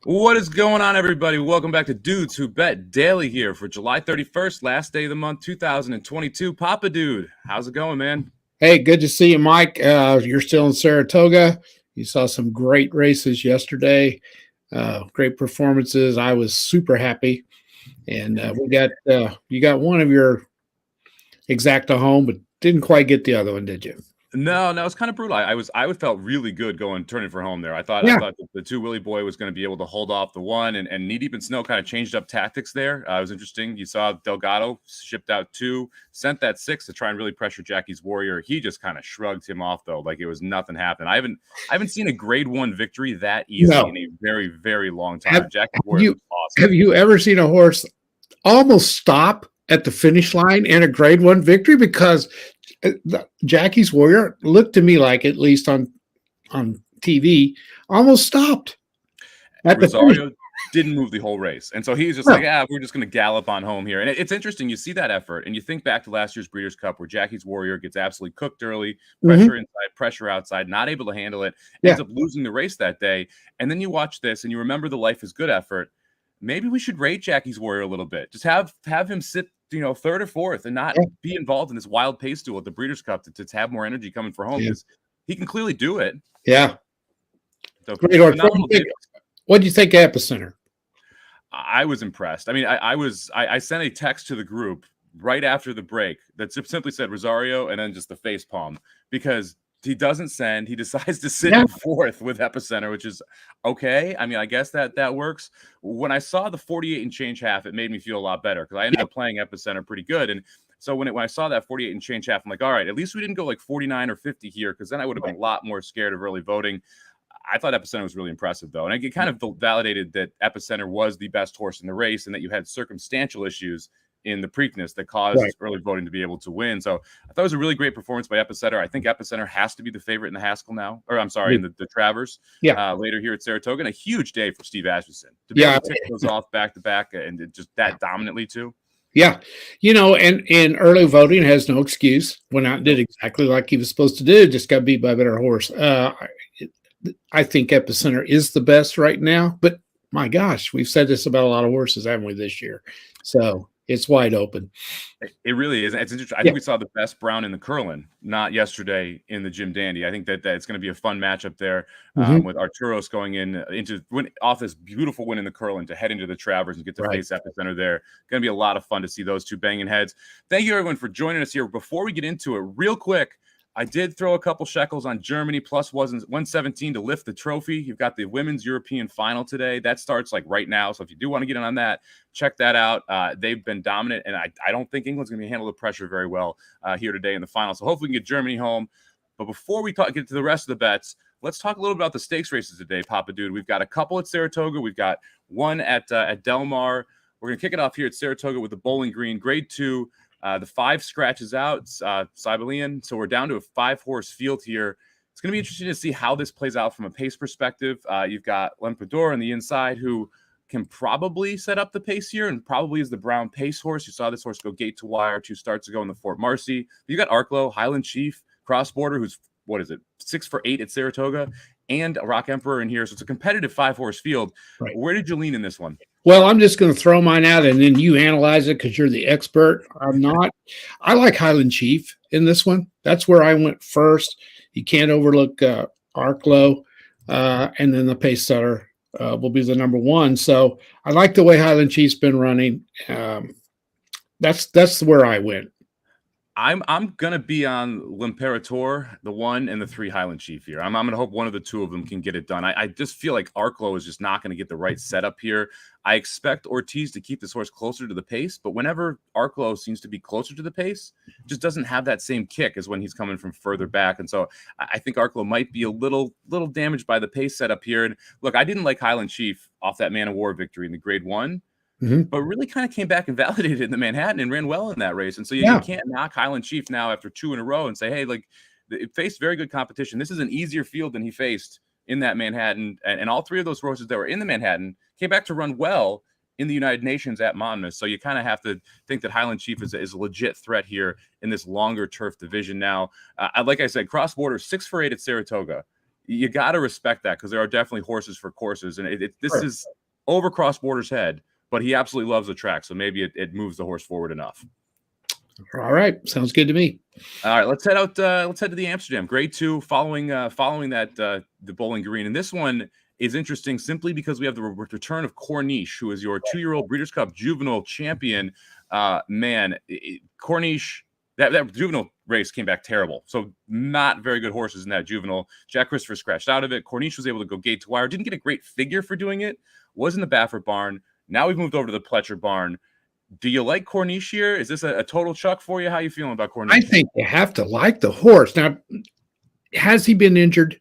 What is going on, everybody? Welcome back to Dudes Who Bet Daily here for July 31st, last day of the month, 2022. Papa Dude, how's it going, man? Hey, good to see you, Mike. You're still in Saratoga. You saw some great races yesterday, great performances. I was super happy, and we got you got one of your exacta home, but didn't quite get the other one, did you? No, it's kind of brutal. I felt really good turning for home there. I thought Yeah, that the two Willie boy was going to be able to hold off the one, and Knee Deep in Snow kind of changed up tactics there. It was interesting. You saw Delgado shipped out two, sent that six to try and really pressure Jackie's Warrior. He just kind of shrugged him off though, like it was nothing happened. I haven't seen a grade one victory that easy no. in a very, very long Have, time. Jackie's have Warrior you was awesome. have you ever seen a horse almost stop at the finish line in a Grade One victory? Because Jackie's Warrior looked to me like, at least on TV, almost stopped at the finish. Rosario didn't move the whole race. And so he's just No. like, we're just going to gallop on home here. And it's interesting. You see that effort and you think back to last year's Breeders' Cup where Jackie's Warrior gets absolutely cooked early, pressure inside, pressure outside, not able to handle it, ends up losing the race that day. And then you watch this and you remember the Life is Good effort. Maybe we should rate Jackie's Warrior a little bit. Just have him sit, third or fourth and not be involved in this wild pace duel at the Breeders' Cup to have more energy coming for home because he can clearly do it. Yeah. So, great horse. What do you think of Epicenter? I was impressed. I mean, I sent a text to the group right after the break that simply said Rosario and then just the face palm because he doesn't send. He decides to sit in fourth with Epicenter, which is okay. I mean, I guess that works. When I saw the 48 and change half, it made me feel a lot better because I ended up playing Epicenter pretty good. And so when I saw that 48 and change half, I'm like, all right, at least we didn't go like 49 or 50 here because then I would have been a lot more scared of early voting. I thought Epicenter was really impressive, though. And it kind of validated that Epicenter was the best horse in the race and that you had circumstantial issues in the Preakness that caused early voting to be able to win. So I thought it was a really great performance by Epicenter. I think Epicenter has to be the favorite in the Haskell now, or I'm sorry, in the Travers later here at Saratoga. And a huge day for Steve Asmussen to be able to tick those off back to back and just that dominantly too. Yeah. And early voting has no excuse. Went out and did exactly like he was supposed to do. Just got beat by a better horse. I think Epicenter is the best right now, but my gosh, we've said this about a lot of horses, haven't we, this year? So it's wide open. It really is. It's interesting. I think we saw the best Brown in the Curlin, not yesterday in the Jim Dandy. I think that it's going to be a fun matchup there with Arturos going off this beautiful win in the Curlin to head into the Travers and get to face Epicenter there. Going to be a lot of fun to see those two banging heads. Thank you, everyone, for joining us here. Before we get into it, real quick, I did throw a couple shekels on Germany plus 117 to lift the trophy. You've got the women's European final today. That starts like right now. So if you do want to get in on that, check that out. They've been dominant, and I don't think England's going to handle the pressure very well here today in the final. So hopefully we can get Germany home. But before we get to the rest of the bets, let's talk a little about the stakes races today, Papa Dude. We've got a couple at Saratoga. We've got one at Del Mar. We're going to kick it off here at Saratoga with the Bowling Green Grade 2. The 5 scratches out, Cybelian. So we're down to a 5-horse field here. It's going to be interesting to see how this plays out from a pace perspective. You've got Lempador on the inside who can probably set up the pace here and probably is the Brown pace horse. You saw this horse go gate to wire 2 starts ago in the Fort Marcy. You got Arklow, Highland Chief, Cross Border, who's, 6 for 8 at Saratoga, and Rock Emperor in here. So it's a competitive 5-horse field. Right. Where did you lean in this one? Well, I'm just going to throw mine out and then you analyze it because you're the expert. I'm not. I like Highland Chief in this one. That's where I went first. You can't overlook Arklow, and then the pace setter will be the number 1. So I like the way Highland Chief's been running. That's where I went. I'm gonna be on L'Imperator, the 1 and the 3 Highland Chief here. I'm gonna hope one of the 2 of them can get it done. I just feel like Arklow is just not gonna get the right setup here. I expect Ortiz to keep this horse closer to the pace, but whenever Arklow seems to be closer to the pace, just doesn't have that same kick as when he's coming from further back. And so I think Arklow might be a little damaged by the pace setup here. And look, I didn't like Highland Chief off that Man of War victory in the Grade 1. But really kind of came back and validated in the Manhattan and ran well in that race. And so you can't knock Highland Chief now after 2 in a row and say, hey, like it faced very good competition. This is an easier field than he faced in that Manhattan. And all 3 of those horses that were in the Manhattan came back to run well in the United Nations at Monmouth. So you kind of have to think that Highland Chief is a legit threat here in this longer turf division now. Like I said, Cross Border 6 for 8 at Saratoga. you got to respect that because there are definitely horses for courses, and this Sure. is over Cross Border's head, but he absolutely loves the track, so maybe it moves the horse forward enough. All right, sounds good to me. All right, let's head out. Let's head to the Amsterdam Grade 2, following that the Bowling Green, and this one is interesting simply because we have the return of Corniche, who is your 2-year-old Breeders' Cup Juvenile champion. Corniche, that juvenile race came back terrible, so not very good horses in that juvenile. Jack Christopher scratched out of it. Corniche was able to go gate to wire. Didn't get a great figure for doing it. Was in the Baffert barn. Now we've moved over to the Pletcher barn. Do you like Corniche here? Is this a total chuck for you? How you feeling about Corniche? I think you have to like the horse. Now, has he been injured?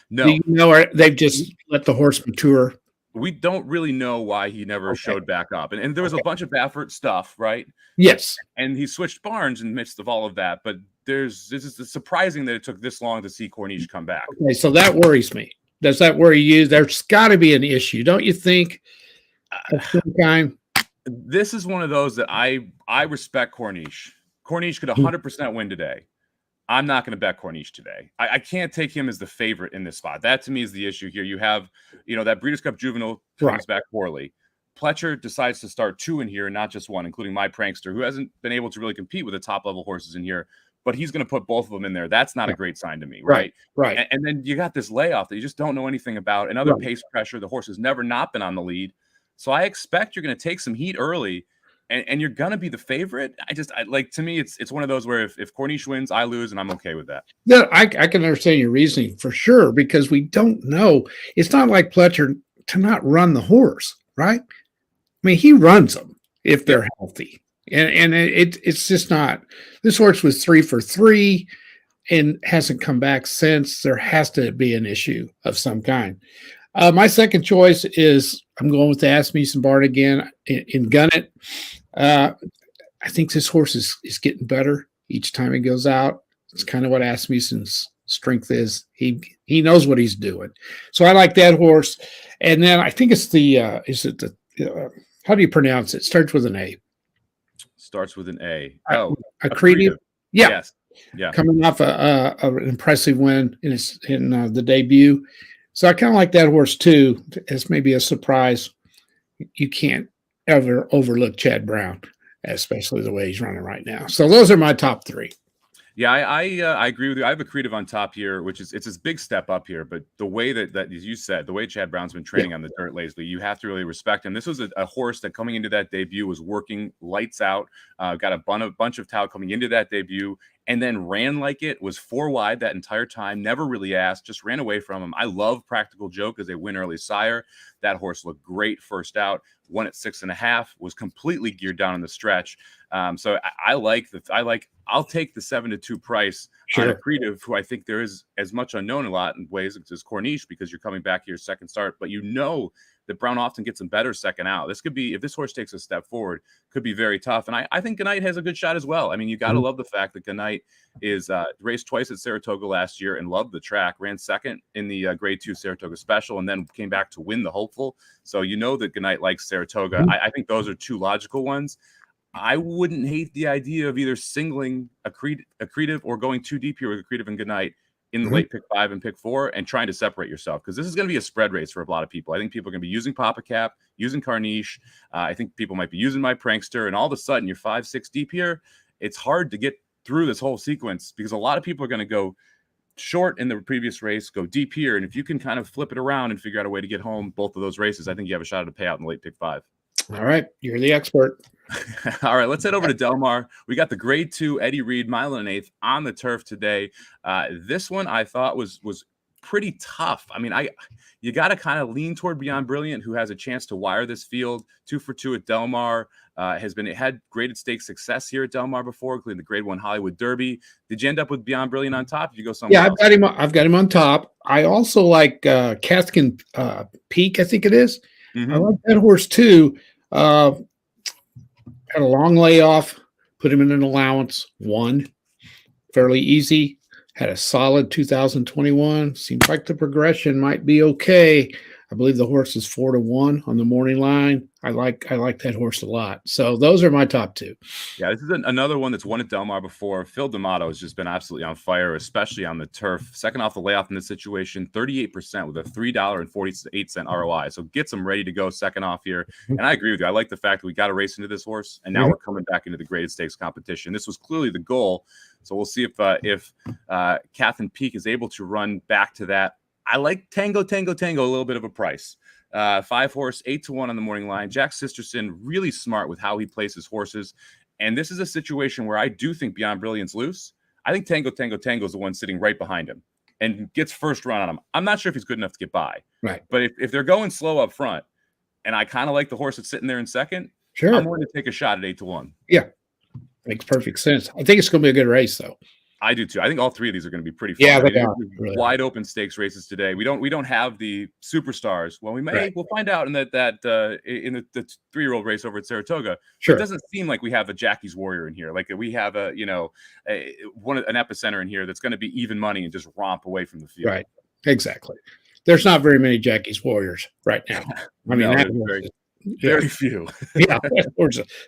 No. Do you know, or they've just let the horse mature? We don't really know why he never showed back up. And there was a bunch of Baffert stuff, right? Yes. And he switched barns in the midst of all of that. But this is surprising that it took this long to see Corniche come back. Okay, so that worries me. Does that worry you? There's got to be an issue, don't you think? Of some kind. This is one of those that I respect Corniche. Corniche could 100% win today. I'm not going to bet Corniche today. I can't take him as the favorite in this spot. That to me is the issue here. You have, that Breeders' Cup Juvenile comes back poorly. Pletcher decides to start 2 in here and not just 1, including my prankster, who hasn't been able to really compete with the top level horses in here, but he's going to put both of them in there. That's not a great sign to me, right? Right. And then you got this layoff that you just don't know anything about. Another pace pressure. The horse has never not been on the lead. So I expect you're going to take some heat early, and you're going to be the favorite. To me, it's one of those where if Corniche wins, I lose, and I'm okay with that. Yeah, I can understand your reasoning for sure, because we don't know. It's not like Pletcher to not run the horse, right? I mean, he runs them if they're healthy. And it's just not. This horse was 3 for 3 and hasn't come back since. There has to be an issue of some kind. My second choice is I'm going with the Asmussen Bard again in Gunnet. I think this horse is getting better each time he goes out. It's kind of what Asmussen's strength is. He knows what he's doing. So I like that horse. And then I think it's how do you pronounce it? Starts with an A. Starts with an A. Accretive. Yeah. Yes. Yeah. Coming off an impressive win in the debut. So I kind of like that horse too, as maybe a surprise. You can't ever overlook Chad Brown, especially the way he's running right now. So those are my top 3. Yeah, I agree with you. I have Accretive on top here, which is it's this big step up here. But the way that as you said, the way Chad Brown's been training on the dirt lately, you have to really respect him. This was a horse that coming into that debut was working lights out. Got a bunch of tout coming into that debut, and then ran like it, was 4 wide that entire time, never really asked, just ran away from him. I love Practical Joke as a win early sire. That horse looked great first out, won at 6.5, was completely geared down in the stretch. So I'll take the 7-2 price on Accretive, who I think there is as much unknown in a lot in ways as Corniche, because you're coming back here second start, but that Brown often gets them better second out. This could be, if this horse takes a step forward, could be very tough. And I think Gunite has a good shot as well. I mean, you got to love the fact that Gunite is raced twice at Saratoga last year and loved the track, ran second in the Grade 2 Saratoga Special, and then came back to win the Hopeful. So that Gunite likes Saratoga. I think those are 2 logical ones. I wouldn't hate the idea of either singling Accretive or going too deep here with Accretive and Gunite in the late pick 5 and pick 4 and trying to separate yourself, because this is going to be a spread race for a lot of people. I think people are going to be using Papa Cap, using Corniche. I think people might be using my prankster, and all of a sudden you're 5-6 deep here. It's hard to get through this whole sequence because a lot of people are going to go short in the previous race, go deep here. And if you can kind of flip it around and figure out a way to get home both of those races, I think you have a shot at a payout in the late pick 5. All right. You're the expert. All right, let's head over to Del Mar. We got the Grade 2 Eddie Reed, mile and an 1/8 on the turf today. This one I thought was pretty tough. I mean, you got to kind of lean toward Beyond Brilliant, who has a chance to wire this field. 2 for 2 at Del Mar. Had graded stakes success here at Del Mar before, including the Grade 1 Hollywood Derby. Did you end up with Beyond Brilliant on top? Did you go somewhere else? I've got him on top. I also like Caskin Peak, I think it is. I like that horse too. Had a long layoff, put him in an allowance, won fairly easy, had a solid 2021. Seems like the progression might be okay. I believe the horse is 4-1 on the morning line. I like that horse a lot. So those are my top two. Yeah, this is another one that's won at Del Mar before. Phil D'Amato has just been absolutely on fire, especially on the turf. Second off the layoff in this situation, 38% with a $3.48 ROI. So gets him ready to go second off here. And I agree with you. I like the fact that we got a race into this horse, and now we're coming back into the graded stakes competition. This was clearly the goal. So we'll see if Catherine Peak is able to run back to that. I like Tango, a little bit of a price. 5 horse, 8-1 on the morning line. Jack Sisterson, really smart with how he places horses. And this is a situation where I do think Beyond Brilliance loose. I think Tango is the one sitting right behind him and gets first run on him. I'm not sure if he's good enough to get by. Right. But if they're going slow up front, and I kind of like the horse that's sitting there in second, sure, I'm going to take a shot at 8-1. Yeah. Makes perfect sense. I think it's going to be a good race, though. I do too. I think all three of these are going to be pretty fun. Yeah, really wide open stakes races today. We don't have the superstars. Well, we may. Right. We'll find out in in the 3-year-old race over at Saratoga. Sure. It doesn't seem like we have a Jackie's Warrior in here. Like we have an Epicenter in here that's going to be even money and just romp away from the field. Right. Exactly. There's not very many Jackie's Warriors right now. I mean, no, very few. Yeah,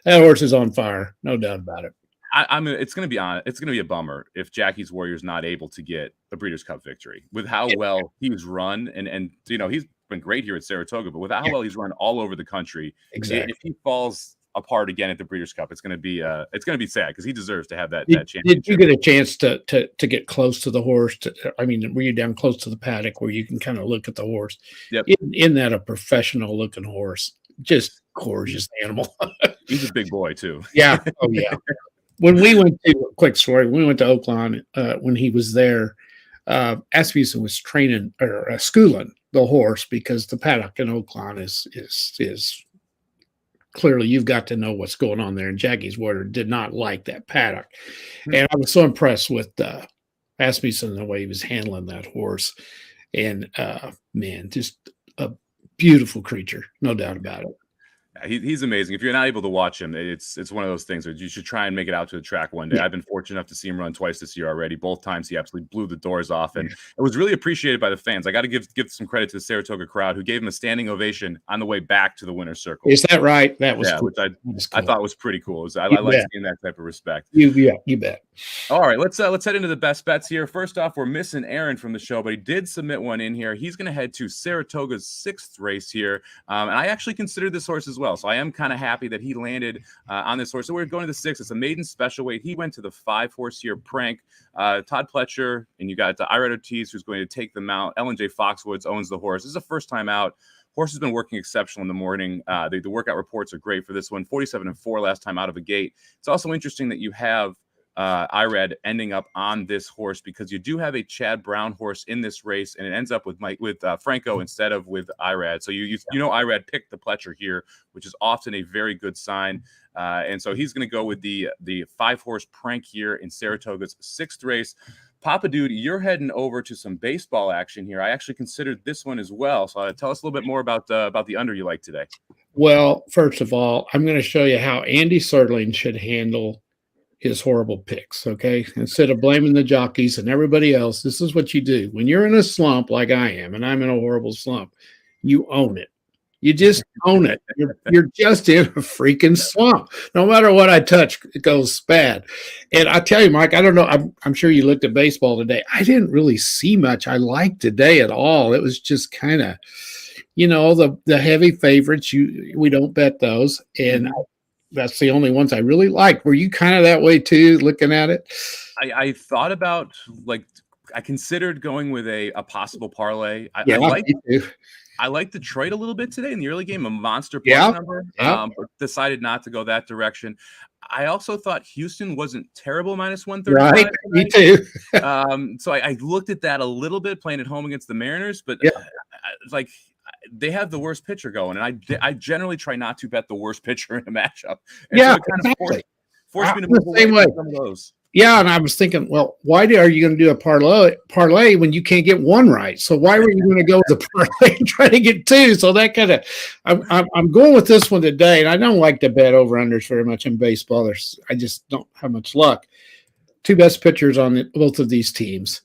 that horse is on fire. No doubt about it. It's going to be a bummer if Jackie's Warrior is not able to get a Breeders' Cup victory with how well he's run, and he's been great here at Saratoga, but with how well he's run all over the country. Exactly. If he falls apart again at the Breeders' Cup, it's going to be sad because he deserves to have that championship. Did you get a chance to get close to the horse? Were you down close to the paddock where you can kind of look at the horse? Yep. Isn't that a professional looking horse? Just gorgeous animal. He's a big boy too. Yeah. Oh yeah. When we went to quick story, we went to Oakland when he was there. Asmussen was training or schooling the horse because the paddock in Oakland is clearly you've got to know what's going on there. And Jackie's Warrior did not like that paddock, and I was so impressed with Asmussen the way he was handling that horse. And man, just a beautiful creature, no doubt about it. He's amazing. If you're not able to watch him, it's one of those things where you should try and make it out to the track one day. Yeah. I've been fortunate enough to see him run twice this year already. Both times he absolutely blew the doors off, and it was really appreciated by the fans. I got to give some credit to the Saratoga crowd who gave him a standing ovation on the way back to the winner's circle. Is that right? That was cool. Which I thought was pretty cool. I like seeing that type of respect. You bet. All right, let's head into the best bets here. First off, we're missing Aaron from the show, but he did submit one in here. He's going to head to Saratoga's 6th race here, and I actually considered this horse as well, so I am kind of happy that he landed on this horse. So we're going to the 6th. It's a maiden special weight. He went to the 5-horse here, Prank. Todd Pletcher, and you got Irad Ortiz, who's going to take the mount. Ellen J. Foxwoods owns the horse. This is a first time out. Horse has been working exceptional in the morning. The workout reports are great for this one. 47-4 last time out of the gate. It's also interesting that you have Irad ending up on this horse because you do have a Chad Brown horse in this race, and it ends up with Franco instead of with Irad. So Irad picked the Pletcher here, which is often a very good sign. And so he's going to go with the 5-horse Prank here in Saratoga's 6th race. Papa Dude, you're heading over to some baseball action here. I actually considered this one as well. So tell us a little bit more about the under you like today. Well, first of all, I'm going to show you how Andy Sertling should handle his horrible picks, okay? Instead of blaming the jockeys and everybody else, this is what you do. When you're in a slump like I am, and I'm in a horrible slump, you own it. You just own it. You're just in a freaking slump. No matter what I touch, it goes bad. And I tell you, Mike, I don't know. I'm sure you looked at baseball today. I didn't really see much I liked today at all. It was just kind of, the heavy favorites. We don't bet those. And that's the only ones I really like. Were you kind of that way too, looking at it? I thought about, I considered going with a possible parlay. I like Detroit a little bit today in the early game, a monster point number, but decided not to go that direction. I also thought Houston wasn't terrible, minus 135. Right, me too. So I looked at that a little bit, playing at home against the Mariners, but they have the worst pitcher going, and I generally try not to bet the worst pitcher in a matchup. And so it kind of forced me to move away from some of those. Yeah, and I was thinking, well, why are you going to do a parlay when you can't get one right? So why were you going to go with the parlay and try to get two? So that kind of, I'm going with this one today, and I don't like to bet over-unders very much in baseball. I just don't have much luck. Two best pitchers on both of these teams.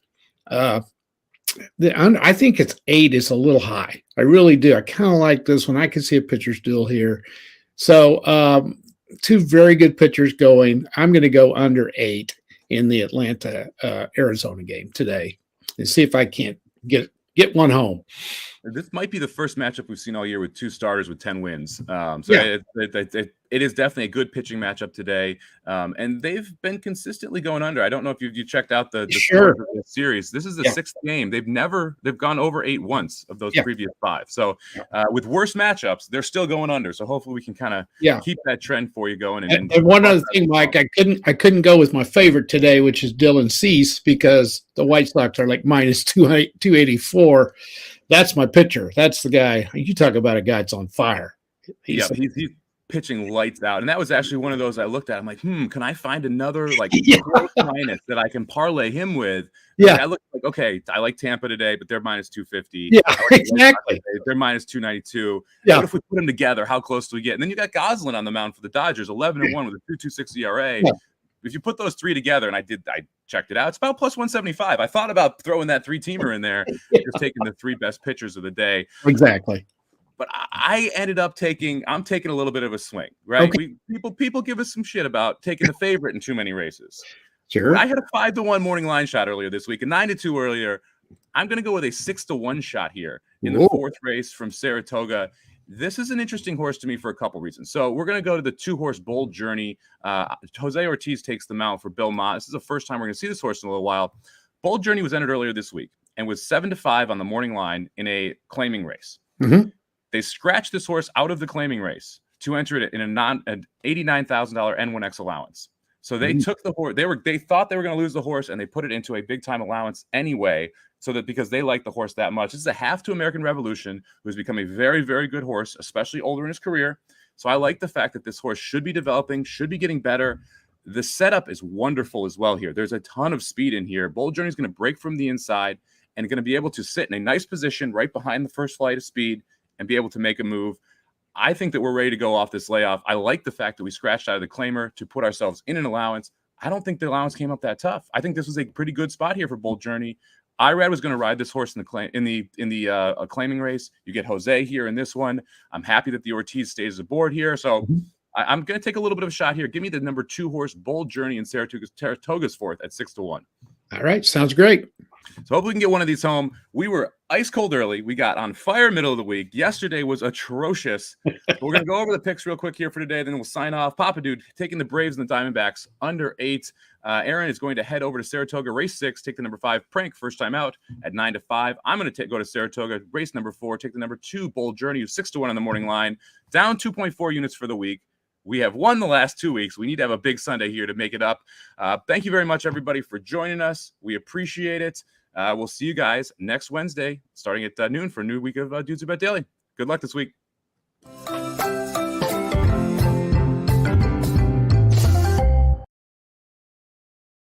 I think it's 8 is a little high. I really do. I kind of like this one. I can see a pitcher's duel here. So two very good pitchers going. I'm going to go under 8 in the Atlanta Arizona game today and see if I can't get one home. This might be the first matchup we've seen all year with 2 starters with 10 wins. It is definitely a good pitching matchup today. And they've been consistently going under. I don't know if you checked out the series. This is the 6th game. They've gone over 8 once of those previous 5. So with worse matchups, they're still going under. So hopefully we can kind of keep that trend for you going. And one other thing, Mike, I couldn't go with my favorite today, which is Dylan Cease, because the White Sox are like minus 284. That's my pitcher. That's the guy. You talk about a guy that's on fire. He's pitching lights out. And that was actually one of those I looked at. I'm like, can I find another minus that I can parlay him with? I looked like, okay, I like Tampa today, but they're minus 250. Yeah, exactly. They're minus 292. Yeah. What if we put them together? How close do we get? And then you got Goslin on the mound for the Dodgers, 11-1 with a 2.26 ERA. Yeah. If you put those 3 together, and I checked it out, it's about plus 175. I thought about throwing that 3-teamer in there, just taking the 3 best pitchers of the day. Exactly. But I ended up taking a little bit of a swing, right? Okay. People give us some shit about taking the favorite in too many races. Sure. I had a 5-1 morning line shot earlier this week, a 9-2 earlier. I'm going to go with a 6-1 shot here in the 4th race from Saratoga. This is an interesting horse to me for a couple reasons. So we're going to go to the 2-horse Bold Journey. Jose Ortiz takes the mount for Bill Mott. This is the first time we're going to see this horse in a little while. Bold Journey was entered earlier this week and was 7-5 on the morning line in a claiming race. Mm-hmm. They scratched this horse out of the claiming race to enter it in an $89,000 N1X allowance. So they took the horse. They thought they were going to lose the horse, and they put it into a big time allowance anyway. So that because they like the horse that much. This is a half to American Revolution, who's become a very, very good horse, especially older in his career. So I like the fact that this horse should be developing, should be getting better. The setup is wonderful as well here. There's a ton of speed in here. Bold Journey is going to break from the inside and going to be able to sit in a nice position right behind the first flight of speed and be able to make a move. I think that we're ready to go off this layoff. I like the fact that we scratched out of the claimer to put ourselves in an allowance. I don't think the allowance came up that tough. I think this was a pretty good spot here for Bold Journey. Irad was going to ride this horse in the claiming race. You get Jose here in this one. I'm happy that the Ortiz stays aboard here. So I'm going to take a little bit of a shot here. Give me the number 2 horse Bold Journey in Saratoga's 4th at 6-1. All right. Sounds great. So hopefully we can get one of these home. We were ice cold early. We got on fire middle of the week. Yesterday was atrocious. But we're going to go over the picks real quick here for today. Then we'll sign off. Papa Dude taking the Braves and the Diamondbacks under 8. Aaron is going to head over to Saratoga, race 6, take the number 5 Prank, first time out at 9-5. I'm going to go to Saratoga, race number 4, take the number 2 Bold Journey, who's 6-1 on the morning line, down 2.4 units for the week. We have won the last 2 weeks. We need to have a big Sunday here to make it up. Thank you very much, everybody, for joining us. We appreciate it. We'll see you guys next Wednesday, starting at noon for a new week of Dudes Who Bet Daily. Good luck this week.